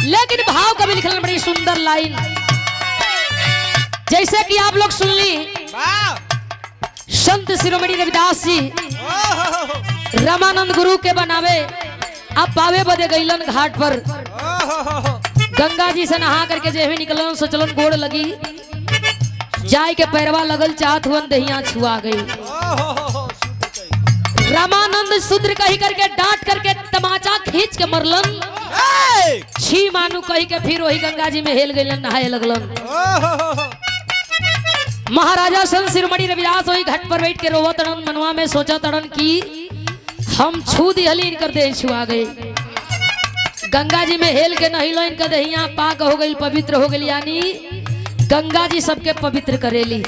लेकिन भाव कभी लिखल बड़ी सुंदर लाइन, जैसे कि आप लोग सुन ली संत शिरोमणि रविदास जी रामानंद गुरु के बनावे अब पावे बदे गईलन घाट पर। गंगा जी से नहा करके जे भी निकलन सोचलन गोड़ लगी, जाय के पैरवा लगल चाहत हुन दहिया छुआ गई। रामानंद शूद्र कही करके डांट करके तमाचा खींच के मरलन। छी मानू कही के फिर वही गंगा जी में हेल गईलन, नहाए लगलन। महाराजा संत शिरोमणि रविदास वही घाट पर बैठ के रोवत तड़न, मनवा में सोचा तड़न की हम छू दिहली इनकर देह छुआ गई। गंगा जी में हेल के नहिलो इनका दहिया पाक हो गई, पवित्र हो गई, यानी गंगा जी सबके पवित्र करेली।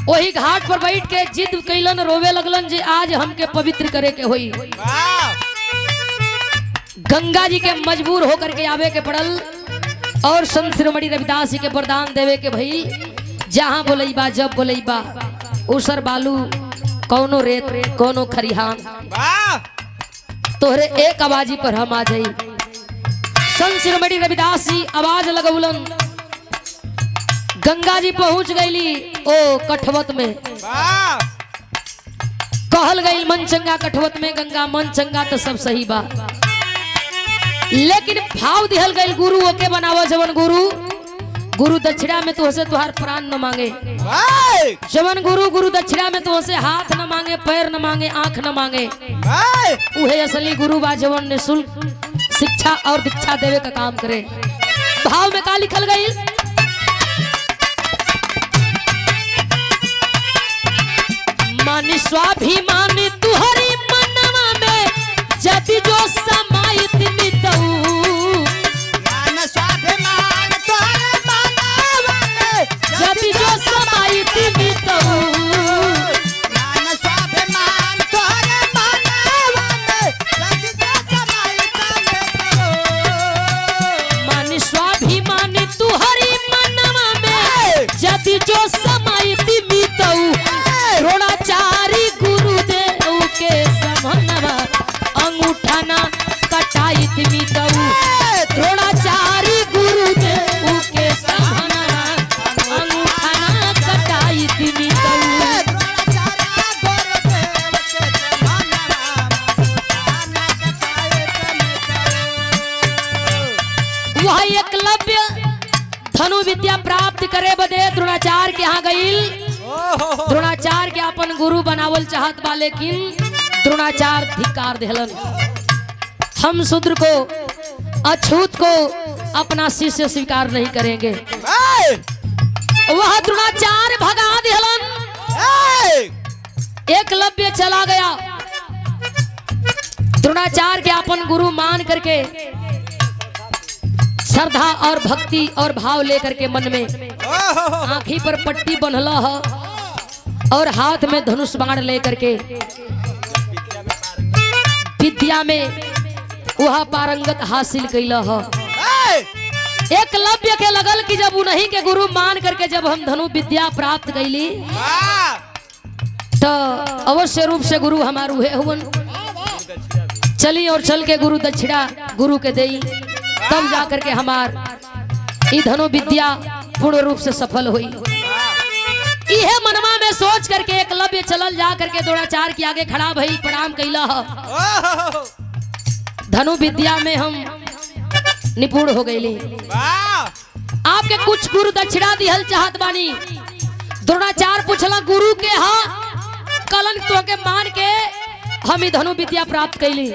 वही घाट पर बैठ के जिद कैलन, रोवे लगलन जे आज हमके पवित्र करे के होई। गंगा जी के मजबूर होकर के आवे के पड़ल और संत शिरोमणि रविदास जी के वरदान देवे के भई जहां बोलैबा जब बोलैबा उसर बालू कौनो रेत कौनो खरिहान तोहरे एक आवाजी पर हम आ जाई। संत शिरोमणि रविदास जी आवाज लगौलन। गंगा जी पहुंच गईली ओ कठवत में। कहल गई मन चंगा कठवत में, गंगा मन चंगा तो सब सही बा, लेकिन भाव दिहल गई गुरु ओके बनावो जवन गुरु दक्षिणा में तो से तुहार प्राण न मांगे। जवन गुरु दक्षिणा में तो से हाथ न मांगे, पैर न मांगे, आंख न मांगे। उहे असली गुरु बा जवन निःशुल्क शिक्षा और दीक्षा देवे का काम करे। भाव में का लिखल गई, मन स्वाभिमान तुहरी मनवा में जति जो समाहित मितऊ। जति जो समाहित मितऊ, मन स्वाभिमान तुहरी मनवा में जति जो समाहित मितऊ। द्रोणाचार्य गुरुदेव के समनवा अंगूठा ना कटाइत मितऊ। द्रोणाचार्य गुरुदेव के समनवा अंगूठा ना कटाइत मितऊ। वह एकलव्य धनु विद्या प्राप्त करे बदे द्रोणाचार्य के यहाँ गईल। द्रोणाचार्य के अपन गुरु बनावल चाहत बा, लेकिन द्रोणाचार्य धिक्कार देहलन। हम शूद्र को अछूत को अपना शिष्य स्वीकार नहीं करेंगे। वह द्रोणाचार्य भगा देहलन। एकलव्य चला गया। द्रोणाचार्य के अपन गुरु मान करके श्रद्धा और भक्ति और भाव लेकर के मन में आंखी पर पट्टी बंधला है और हाथ में धनुष बाण लेकर के विद्या में वह पारंगत हासिल कैला है। एकलव्य के लगल कि जब उन्हीं के गुरु मान करके जब हम धनु विद्या प्राप्त कैली तो अवश्य रूप से गुरु हमारू है हुवन। चली और चल के गुरु दक्षिणा गुरु के देई, तब जाकर के हमार ई धनु विद्या पूर्ण रूप से सफल हुई। इहे मनवा में सोच करके एकलव्य चलल जा करके द्रोणाचार्य के आगे खड़ा भइल, प्रणाम कैला। धनु विद्या में हम निपुण हो गईली। आपके कुछ गुरु दक्षिणा दिहल चाहत बानी। द्रोणाचार्य पूछला गुरु के हाँ कलन तो के मान के हम ई धनु विद्या प्राप्त कैली।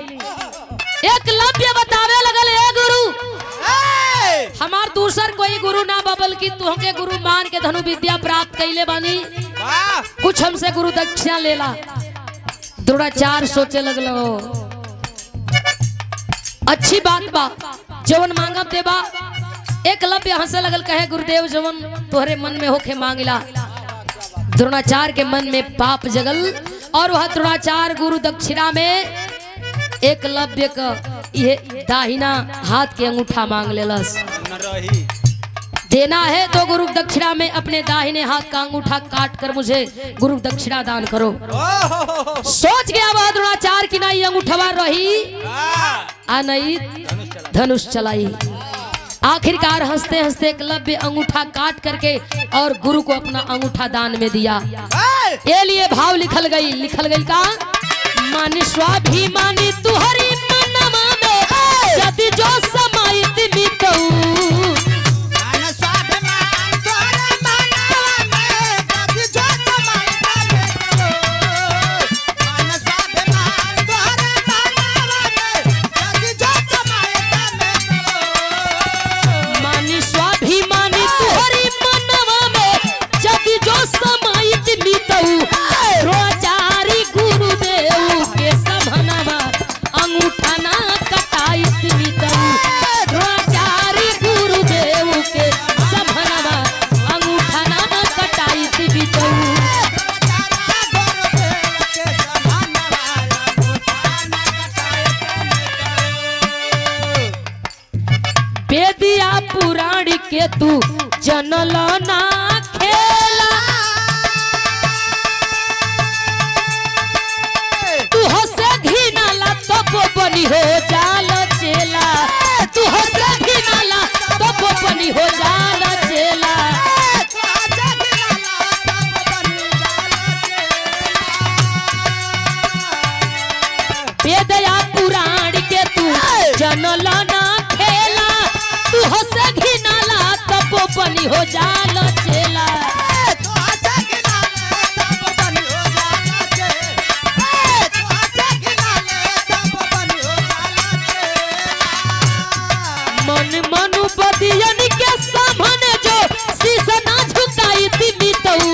एकलव्य बतावे लगल ए गुरु हमार दूसर कोई गुरु ना बबल की तुहके गुरु मान के धनु विद्या प्राप्त कैले बानी, कुछ हमसे गुरु दक्षिणा लेला। द्रोणाचार्य सोचे लगलो अच्छी बात बा, जवन मांगब देबा। एकलव्य हंसे लगल, कहे गुरुदेव जवन तोहरे मन में होके मांगला। द्रोणाचार्य के मन में पाप जगल और वह द्रोणाचार्य गुरु दक्षिणा में एकलव्य का ये दाहिना हाथ के अंगूठा मांग लेलस। देना है तो गुरु दक्षिणा में अपने दाहिने हाथ का अंगूठा काट कर मुझे गुरु दक्षिणा दान करो। सोच गया वह द्रोणाचार्य की नहीं अंगूठा रही आ नहीं धनुष चलाई। आखिरकार हंसते हंसते एकलव्य अंगूठा काट करके और गुरु को अपना अंगूठा दान में दिया। ये लिए भाव लिखल गई का मानी स्वाभिमानी तुहरी मनवा में यदि जो समाइत मितऊ बेदिया पुराण के तू जनल ना खेला तू हसे घिनाला तब बनी हो जाल चेला तू हसे घिनाला तब बनी हो जाल चेला बेदिया पुराण के तू जनल ना तू हसे घिनाला तब बनी हो जाल चेला मन मनु बदियन के सामने जो शीश ना झुकाई थी मितऊ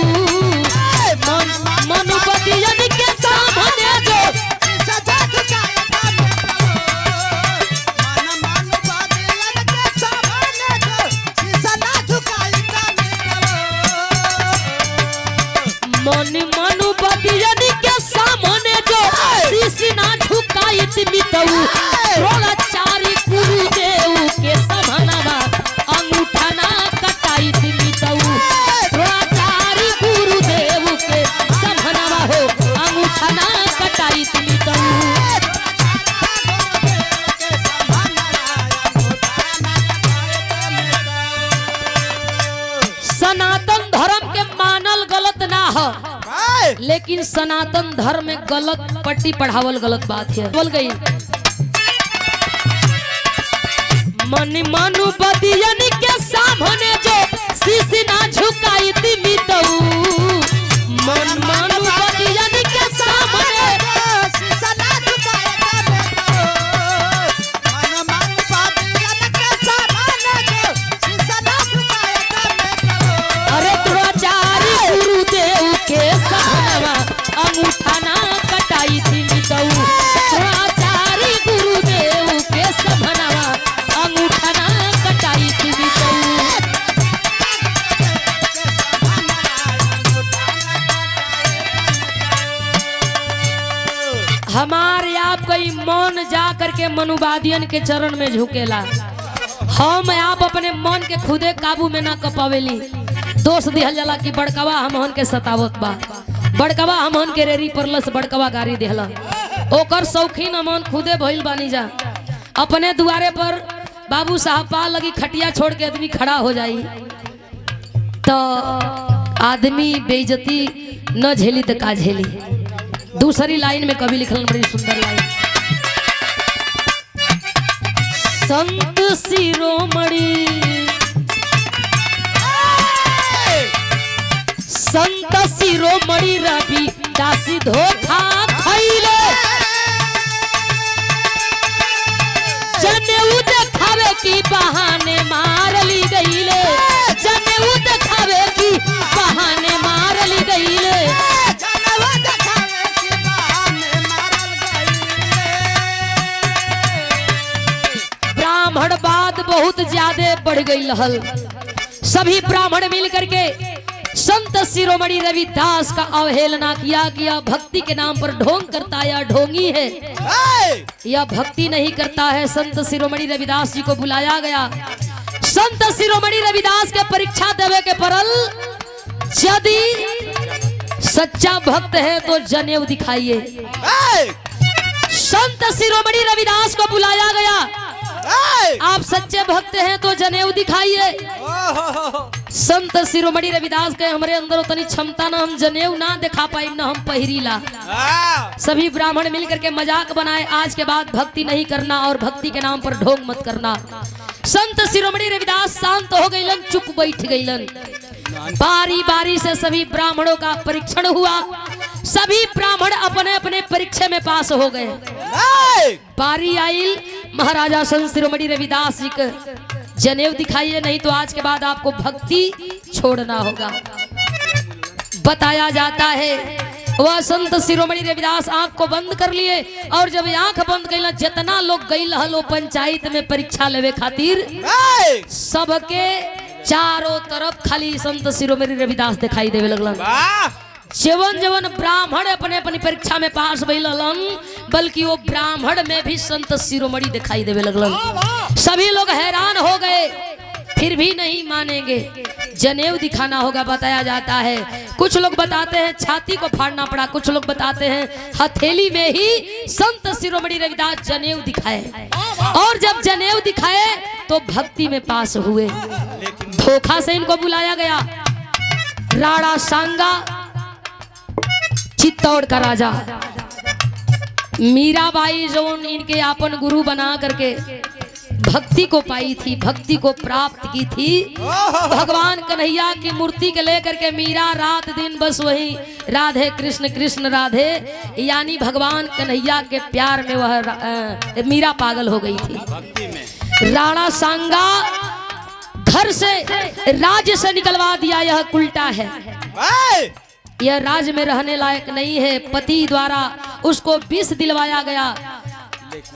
मन मनु बदियन के सामने जो मन मनु बदियन के सामने जो शीश ना झुकाई थी मितऊ द्रोणाचार्य गुरुदेव के समनवा अंगूठा ना कटाई थी मितऊ द्रोणाचार्य गुरुदेव के समनवा हो अंगूठा ना कटाई थी मितऊ। सनातन धर्म के मानल गलत ना हो लेकिन सनातन धर्म में गलत पट्टी पढ़ावल गलत बात है। बोल गई मन मनु बदियन के सामने जो शीश ना झुकाई थी मितऊ मन मनु बदियन के सामने अरे द्रोणाचार्य गुरुदेव के समनवा अंगूठा ना कटाई थी मितऊ द्रोणाचार्य गुरुदेव के समनवा अंगूठा ना कटाई थी मितऊ। हमारे आप कई मन जा करके मनुवादियन के चरण में झुकेला हम आप अपने मन के खुदे काबू में ना कर पावेली। दोष दिहल जाला कि बड़कवा हमहन के सतावत बा बड़कवा हमहन के रेरी परलस बड़कवा गाड़ी देहला ओकर शौकीन हमहन खुदे भइल बानी जा। अपने दुआरे पर बाबू साहब पा लगी खटिया छोड़ के आदमी खड़ा हो जाई तो आदमी बेइज्जती न झेली तो का झेली। दूसरी लाइन में कवि लिखल बड़ी सुंदर लाइन संत शिरोमणि संत शिरोमणि रवि दासी धोखा खइले जनेऊ देखावे की बहाने मार ली गईले जनेऊ देखावे की बहाने मार ली गईले ब्राह्मणवाद बहुत ज्यादा बढ़ गई हल। सभी ब्राह्मण मिल करके संत शिरोमणि रविदास का अवहेलना किया भक्ति के नाम पर ढोंग करता है या ढोंगी है या भक्ति नहीं करता है। संत शिरोमणि रविदास जी को बुलाया गया। संत शिरोमणि रविदास के परीक्षा देवे के परल यदि सच्चा भक्त है तो जनेऊ दिखाइए। संत शिरोमणि रविदास को बुलाया गया। आप सच्चे भक्त हैं तो जनेऊ दिखाइए। संत शिरोमणि रविदास के हमारे अंदर उतनी क्षमता ना, हम जनेऊ ना दिखा पाई ना हम पहिरीला। सभी ब्राह्मण मिलकर के मजाक बनाए, आज के बाद भक्ति नहीं करना और भक्ति के नाम पर ढोंग मत करना। संत शिरोमणि रविदास शांत हो गईलन, चुप बैठ गईलन। बारी बारी से सभी ब्राह्मणों का परीक्षण हुआ, सभी ब्राह्मण अपने अपने परीक्षा में पास हो गए। बारी आई महाराजा संत शिरोमणि रविदास जी के, जनेऊ दिखाइए नहीं तो आज के बाद आपको भक्ति छोड़ना होगा। बताया जाता है वह संत शिरोमणि रविदास आंख को बंद कर लिए, और जब आंख बंद कइला जितना लोग गई हलो पंचायत में परीक्षा लेवे खातिर, सबके चारों तरफ खाली संत शिरोमणि रविदास दिखाई देवे लगलन। जवन जवन ब्राह्मण अपने अपनी परीक्षा में पास भइलन, बल्कि वो ब्राह्मण में भी संत शिरोमणि दिखाई देवे लगलन। सभी लोग हैरान हो गए, फिर भी नहीं मानेंगे, जनेऊ दिखाना होगा। बताया जाता है कुछ लोग बताते हैं छाती को फाड़ना पड़ा, कुछ लोग बताते हैं हथेली में ही संत शिरोमणि रविदास जनेऊ दिखाए, और जब जनेऊ दिखाए तो भक्ति में पास हुए। धोखा से इनको बुलाया गया। राणा सांगा चित्तौड़ का राजा, मीराबाई जो इनके आपन गुरु बना करके भक्ति को पाई थी, भक्ति को प्राप्त की थी। भगवान कन्हैया की मूर्ति के लेकर के मीरा रात दिन बस वही राधे कृष्ण कृष्ण राधे, यानी भगवान कन्हैया के प्यार में वह मीरा पागल हो गई थी। राणा सांगा घर से राज्य से निकलवा दिया, यह उल्टा है, यह राज्य में रहने लायक नहीं है। पति द्वारा उसको विष दिलवाया गया,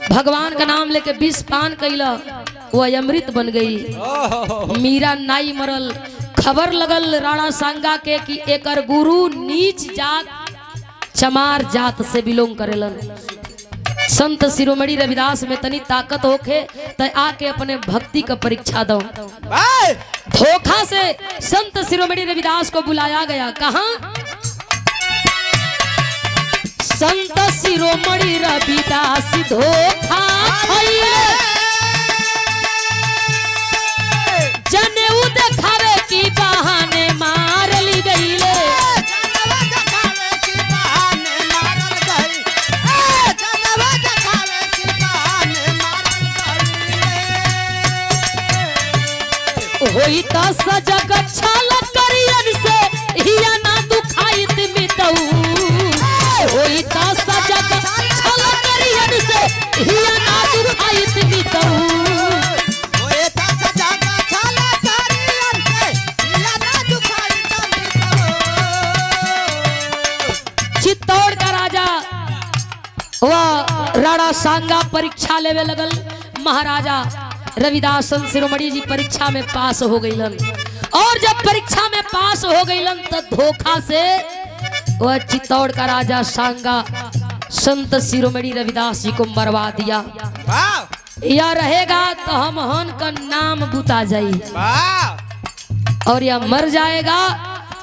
भगवान का नाम लेके विष पान कैला, वह अमृत बन गई। मीरा नाई मरल। खबर लगल राणा सांगा के कि एकर गुरु नीच जात चमार जात से बिलोंग करेलन। संत शिरोमणि रविदास में तनी ताकत होके त आके अपने भक्ति का परीक्षा दो। धोखा से संत शिरोमणि रविदास को बुलाया गया। कहाँ? संत शिरोमणि रविदास धोखा खइले, जनेऊ देखावे की बहाने मार ली गईले। होई त सजग छल करियन से हिया ना दुखाइत मितऊ, होई त सजग छल करियन से हिया ना दुखाइत मितऊ, होई त सजग छल करियन से हिया ना दुखाइत मितऊ। चित्तौड़ का राजा वह राणा सांगा परीक्षा लेवे लगल। महाराजा रविदास संत शिरोमणि जी परीक्षा में पास हो गईलन, और जब परीक्षा में पास हो गईलन तो धोखा से वह चित्तौड़ का राजा सांगा संत शिरोमणि रविदास जी को मरवा दिया। यह रहेगा तो हमहन का नाम बुता जाई, और यह मर जाएगा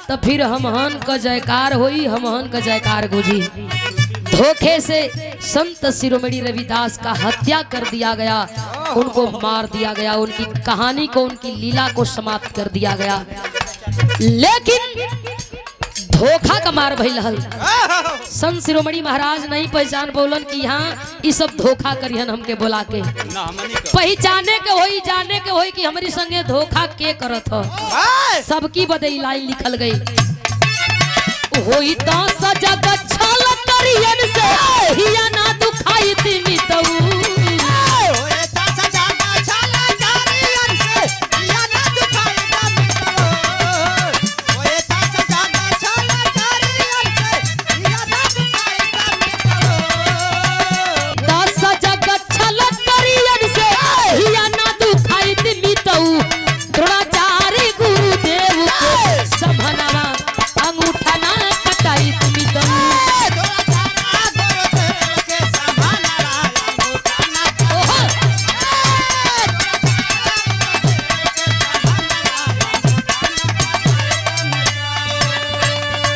तो फिर हमहन का जयकार होई, हमहन का जयकार गुजी। धोखे से संत शिरोमणि रविदास का हत्या कर दिया गया, उनको मार दिया गया, उनकी कहानी को, उनकी लीला को समाप्त कर दिया गया। लेकिन धोखा का मार भइल हल। संत शिरोमणि महाराज नहीं पहचान बोलन कि यहाँ ये सब धोखा करियन हमके बोला के। पहचाने के होई, जाने के होई कि हमारी संगे धोखा के करत हो। सबकी बदई लाइन लिखल गई। होई तो सजग छल करियन से हिया ना दुखाइत मितऊ,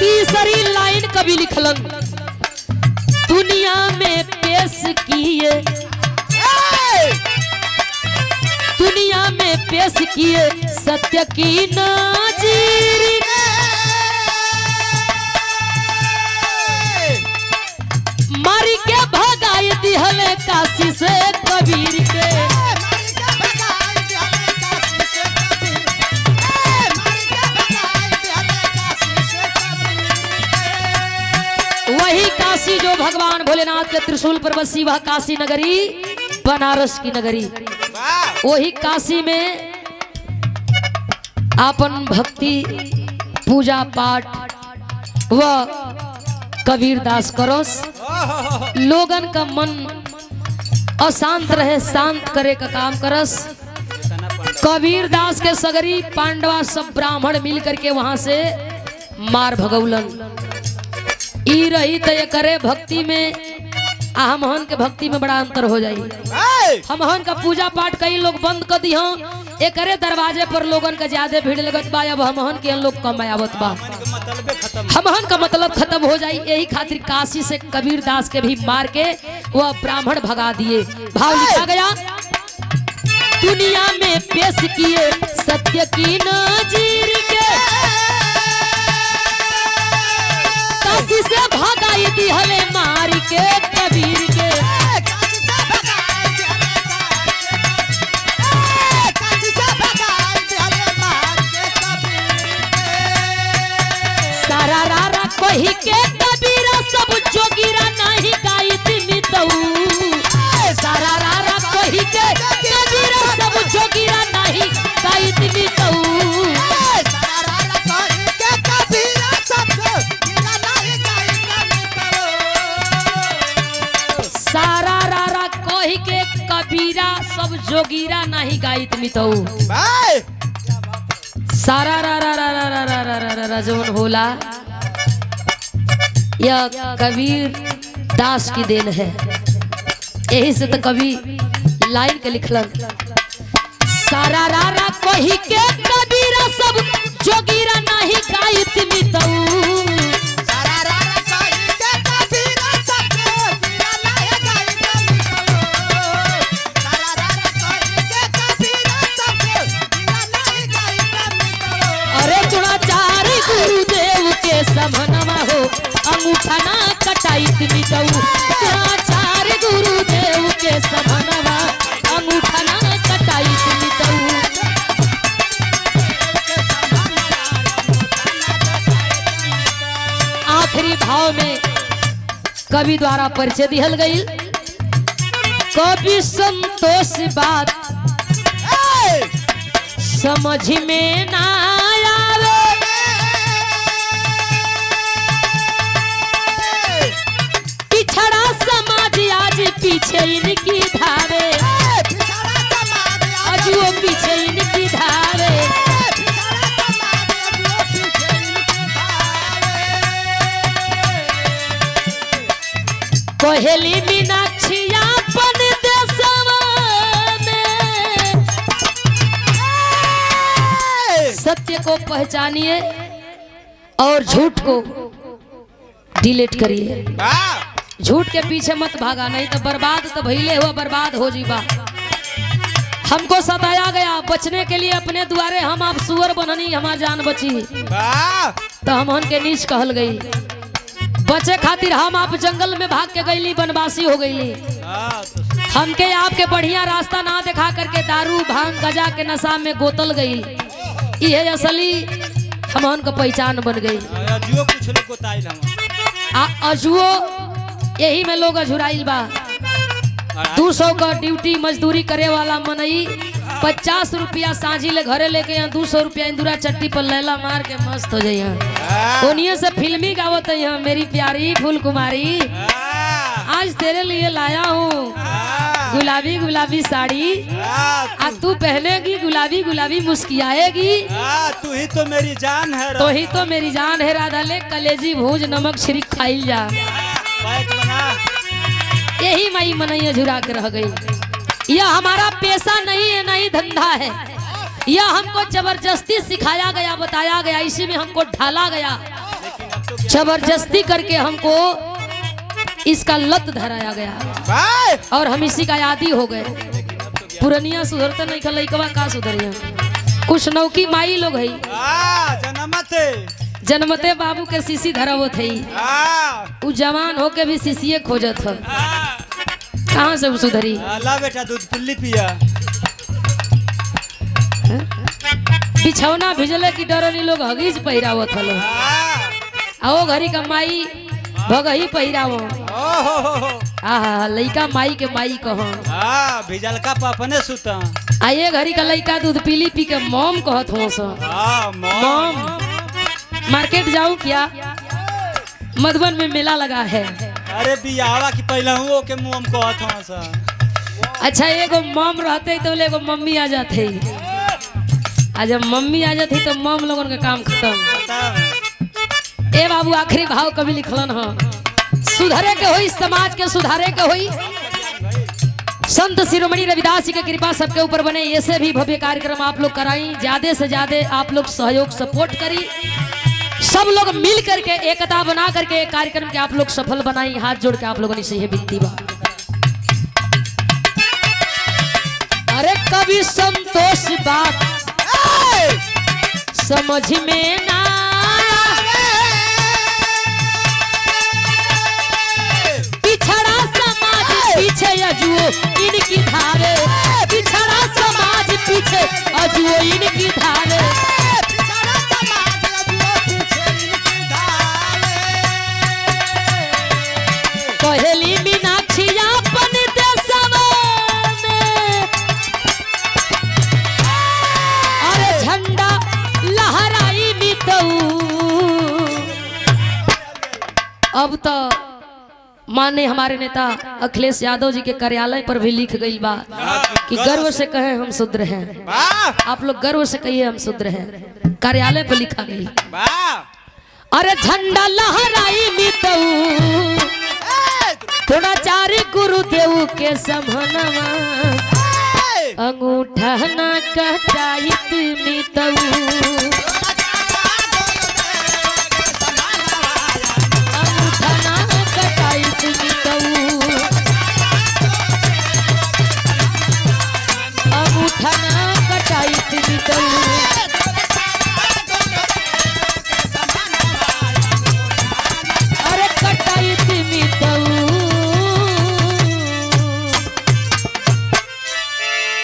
तीसरी लाइन कभी लिखलन, दुनिया में पेश किए दुनिया में पेश किए सत्य की नाजीर, मारी के भगाई दिहले काशी से कबीर के। वही काशी जो भगवान भोलेनाथ के त्रिशूल पर बसी, वह काशी नगरी बनारस की नगरी। वही काशी में आपन भक्ति पूजा पाठ व कबीर दास करोस, लोगन का मन अशांत रहे शांत करे का काम करस। कबीर दास के सगरी पांडवा सब ब्राह्मण मिल करके वहां से मार भगौलन। ई रही तो ये करे भक्ति में, हमहन के भक्ति में बड़ा अंतर हो जाई। हमहन का पूजा पाठ कई लोग बंद कर दी हों, ये करे दरवाजे पर लोगन का ज्यादा भीड़ लगत बा, अब हमहन के लोग कम आवत बा, हमहन का मतलब खत्म हो जाई। यही खातिर काशी से कबीर दास के भी मार के वह ब्राह्मण भगा दिए। भाव लिखा गया, दुनिया में पेश किए सत्य की नाजीर के, काशी से भगाई दिहले मार के कबीर के। सारा रारा कोही के कबीरा सब जोगिरा नहीं गाइत मितऊ, सारा रारा कोही के कबीरा सब जोगिरा नहीं गाइत मितऊ। सारा रारा कोही के कबीरा सब जोगिरा नहीं गाइत मितऊ। सारा रारा रारा रारा रारा रारा जोन होला यह कबीर दास की देन है। यही से तो कवि लाइन के लिखलन, सारा रारा कोही के कबीरा सब जोगिरा नहीं गाइत मितऊ। गुरुदेव के समनमा हो अंगूठा ना कटाइत मितऊ, आचार गुरुदेव के समनमा अंगूठा ना कटाइत मितऊ। आखिरी भाव में कवि द्वारा परिचय दिहल गई। कवि संतोष बात समझ में ना आवे, पिछड़ा समाज आज पीछे इनकी धावे, अजुओ पीछे इनकी धावे। कोहेली मीनाक्षी अपन देशवा में, सत्य को पहचानिए और झूठ को डिलीट करिए। झूठ के पीछे मत भागा, नहीं तो बर्बाद तो भइले हुआ बर्बाद हो जीवा। हमको सताया गया, बचने के लिए अपने द्वारे हम आप सुअर बननी, हमार जान बची तो हम के नीच कहल गई। बचे खातिर हम आप जंगल में भाग के गईली, बनवासी हो गईली। हमके आपके बढ़िया रास्ता ना दिखा करके दारू भांग गजा के नशा में गोतल गई। ये असली हमन का पहचान बन गई। अजुओ यही में लोग अझुराइल बा। 200 का ड्यूटी मजदूरी करे वाला मनई 50 रुपया साझी ले घरे लेके यहाँ 200 रुपया इंदुरा चट्टी पर लैला मार के मस्त हो जाइए। उन्हीं से फिल्मी गावत है यहाँ, मेरी प्यारी फूल कुमारी आज तेरे लिए लाया हूँ गुलाबी गुलाबी साड़ी, आज तू पहनेगी गुलाबी गुलाबी मुस्कियाएगी। तू ही तो मेरी जान है, तो ही तो मेरी जान है। राधा ले कलेजी भूज नमक छिड़क खाइल जा। यही मई मनैया झुरा के रह गई। यह हमारा पेशा नहीं है, नहीं धंधा है। यह हमको जबरदस्ती सिखाया गया, बताया गया, इसी में हमको ढाला गया, जबरदस्ती करके हमको इसका लत धराया गया और हम इसी का आदी हो गए। पुरनिया सुधरता नहीं खा लइकवा का सुधरिया। कुछ नौकी माई लोग है जनमते बाबू के सीसी धरावत है। उ जवान होके भी सीसीए खोजत है। कहाँ से सुधरी? ला बेटा दूध पिल्ली पिया। बिछौना भिजले की डरनी लोग हगीज पहिरावत हलो। आओ घरी का माई भगही पहिरावो। आहा लइका माई के माई कहो। भिजल का अपने सुता। आइए घरी का लइका दूध पीली पी के मॉम कहत हो सो। मॉम मार्केट जाऊं क्या? मधुबन में मेला लगा है। अरे बियावा की पहले हूँ के मुँह को कहत हो। अच्छा एगो मॉम रहते तो एगो मम्मी आ जाते। आज जब मम्मी आ जाती तो मॉम लोगन का काम खत्म। ए बाबू आखिरी भाव कभी लिखलन हो। सुधारे के होई समाज के सुधारे के होई। संत शिरोमणि रविदास जी की कृपा सबके ऊपर बने। ऐसे भी भव्य कार्यक्रम आप लोग कराई। ज्यादा से ज्यादा आप लोग सहयोग सपोर्ट करी। सब लोग मिल करके एकता बना करके एक कार्यक्रम के आप लोग सफल बनाई। हाथ जोड़ के आप लोगों ने सही विनती बा। अरे कभी संतोष बात समझ में ना पिछड़ा समाज पीछे अजुओ इनकी धारे। पिछड़ा समाज पीछे अजुओ इनकी धारे। पहली मीनाक्षी अपन देशवा में अरे झंडा लहराई मितऊ। अब तो माने हमारे नेता अखिलेश यादव जी के कार्यालय पर भी लिख गई बा कि गर्व से कहें हम शुद्र हैं। आप लोग गर्व से कहिए हम शुद्र हैं। कार्यालय पर लिखा गई। अरे झंडा लहराई मितऊ थोड़ा चार गुरुदेव के समनवा अंगूठा न कटाई मितऊ।